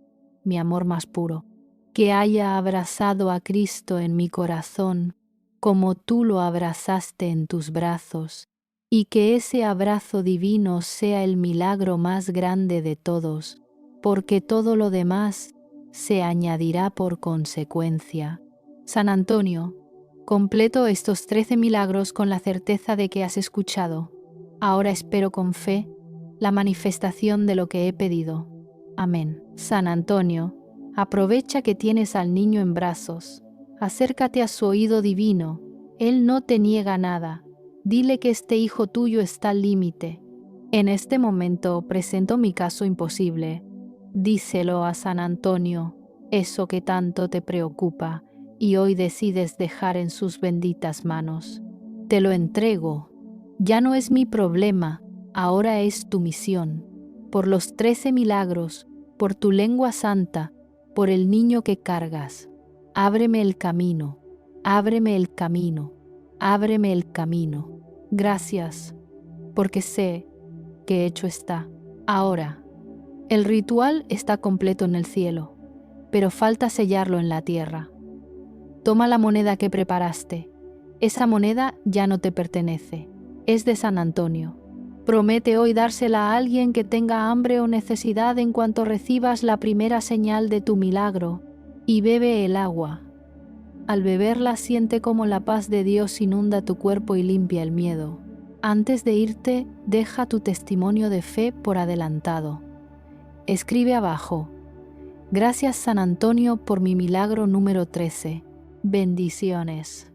mi amor más puro. Que haya abrazado a Cristo en mi corazón como tú lo abrazaste en tus brazos, y que ese abrazo divino sea el milagro más grande de todos, porque todo lo demás se añadirá por consecuencia. San Antonio, completo estos 13 milagros con la certeza de que has escuchado. Ahora espero con fe la manifestación de lo que he pedido. Amén. San Antonio, aprovecha que tienes al niño en brazos, acércate a su oído divino, él no te niega nada, dile que este hijo tuyo está al límite. En este momento presento mi caso imposible, díselo a San Antonio, eso que tanto te preocupa y hoy decides dejar en sus benditas manos. Te lo entrego, ya no es mi problema, ahora es tu misión. Por los 13 milagros, por tu lengua santa, por el niño que cargas, ábreme el camino, ábreme el camino, ábreme el camino. Gracias, porque sé que hecho está. Ahora, el ritual está completo en el cielo, pero falta sellarlo en la tierra. Toma la moneda que preparaste. Esa moneda ya no te pertenece, es de San Antonio. Promete hoy dársela a alguien que tenga hambre o necesidad en cuanto recibas la primera señal de tu milagro, y bebe el agua. Al beberla siente cómo la paz de Dios inunda tu cuerpo y limpia el miedo. Antes de irte, deja tu testimonio de fe por adelantado. Escribe abajo: Gracias San Antonio por mi milagro número 13. Bendiciones.